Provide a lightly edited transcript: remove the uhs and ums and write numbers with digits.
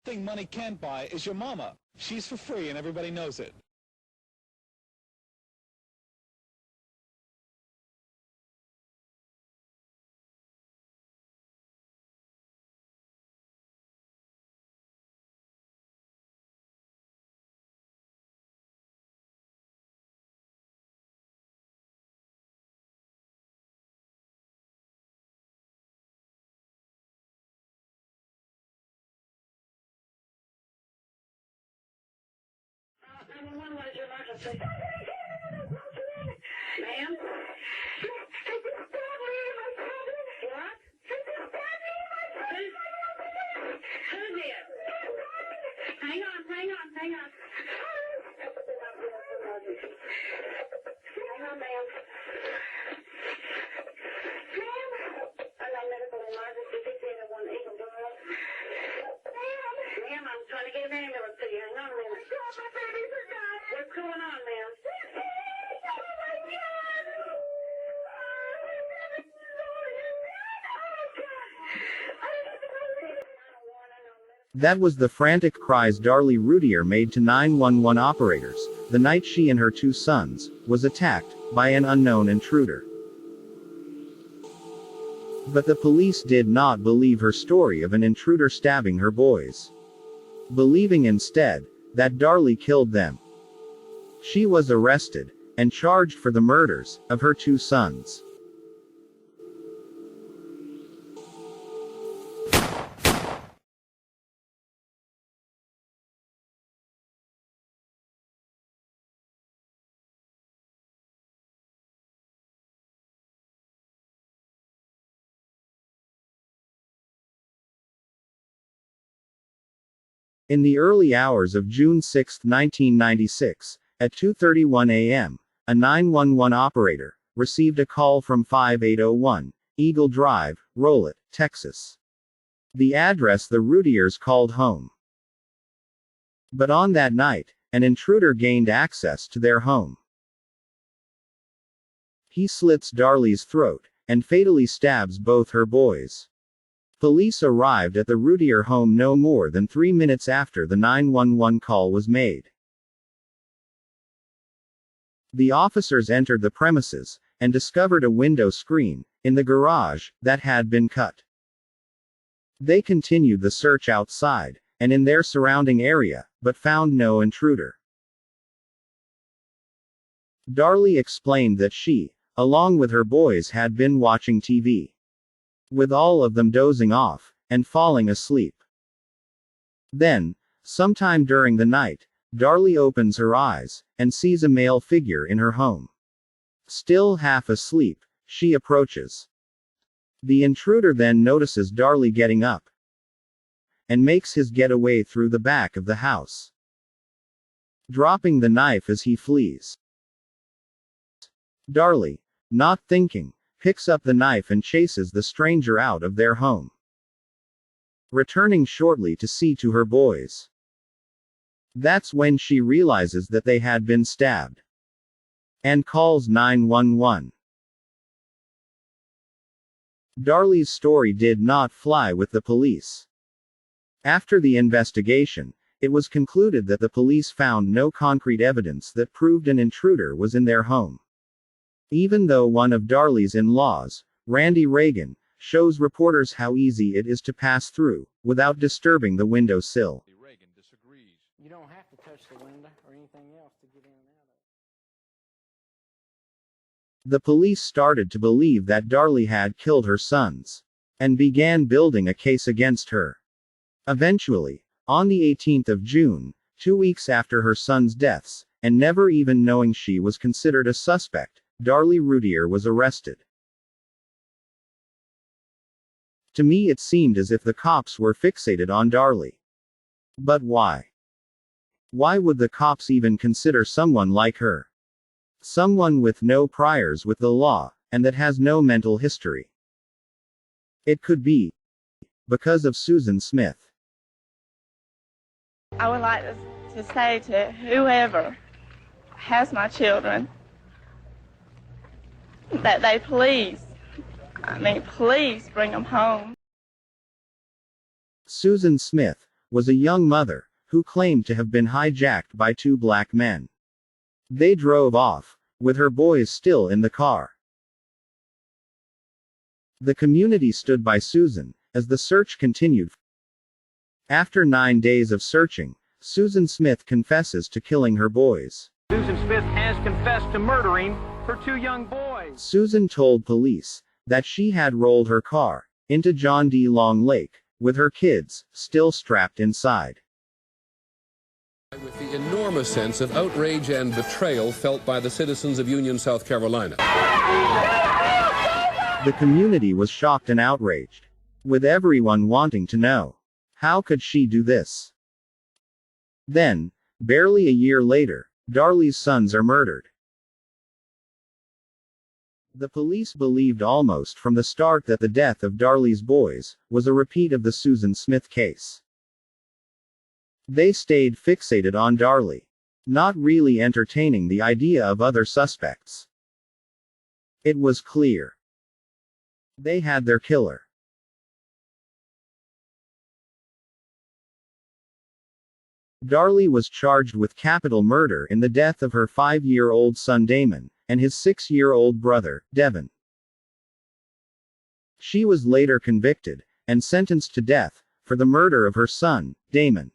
thing money can't buy is your mama. She's for free and everybody knows it. What is your emergency? Ma'am? What? Who did? Hang on. Hang on, ma'am. Medical emergency. Ma'am, I'm trying to get an ambulance to you. Hang on a minute. What's going on, ma'am? That was the frantic cries Darlie Routier made to 911 operators, the night she and her 2 sons was attacked by an unknown intruder. But the police did not believe her story of an intruder stabbing her boys, believing instead that Darlie killed them. She was arrested and charged for the murders of her 2 sons. In the early hours of June 6, 1996, at 2:31 a.m., a 911 operator received a call from 5801 Eagle Drive, Rowlett, Texas. The address the Routiers called home. But on that night, an intruder gained access to their home. He slits Darlie's throat and fatally stabs both her boys. Police arrived at the Routier home no more than 3 minutes after the 911 call was made. The officers entered the premises and discovered a window screen in the garage that had been cut. They continued the search outside and in their surrounding area, but found no intruder. Darlie explained that she, along with her boys, had been watching TV, with all of them dozing off and falling asleep. Then, sometime during the night, Darlie opens her eyes and sees a male figure in her home. Still half asleep, she approaches. The intruder then notices Darlie getting up and makes his getaway through the back of the house, dropping the knife as he flees. Darlie, not thinking, picks up the knife and chases the stranger out of their home, returning shortly to see to her boys. That's when she realizes that they had been stabbed and calls 911. Darlie's story did not fly with the police. After the investigation, it was concluded that the police found no concrete evidence that proved an intruder was in their home, even though one of Darlie's in-laws, Randy Reagan, shows reporters how easy it is to pass through without disturbing the window sill. Reagan disagrees. You don't have to touch the window or anything else to get in and out of it. The police started to believe that Darlie had killed her sons and began building a case against her. Eventually, on the 18th of June, 2 weeks after her sons' deaths, and never even knowing she was considered a suspect, Darlie Routier was arrested. To me it seemed as if the cops were fixated on Darlie. But why? Why would the cops even consider someone like her? Someone with no priors with the law, and that has no mental history. It could be because of Susan Smith. I would like to say to whoever has my children that they please bring them home. Susan Smith was a young mother, who claimed to have been hijacked by two black men. They drove off, with her boys still in the car. The community stood by Susan, as the search continued. After 9 days of searching, Susan Smith confesses to killing her boys. Susan Smith has confessed to murdering her 2 young boys. Susan told police that she had rolled her car into John D. Long Lake, with her kids still strapped inside. With the enormous sense of outrage and betrayal felt by the citizens of Union, South Carolina. The community was shocked and outraged, with everyone wanting to know, how could she do this? Then, barely a year later, Darlie's sons are murdered. The police believed almost from the start that the death of Darlie's boys was a repeat of the Susan Smith case. They stayed fixated on Darlie, not really entertaining the idea of other suspects. It was clear they had their killer. Darlie was charged with capital murder in the death of her 5-year-old son Damon, and his 6-year-old brother, Devin. She was later convicted, and sentenced to death, for the murder of her son, Damon.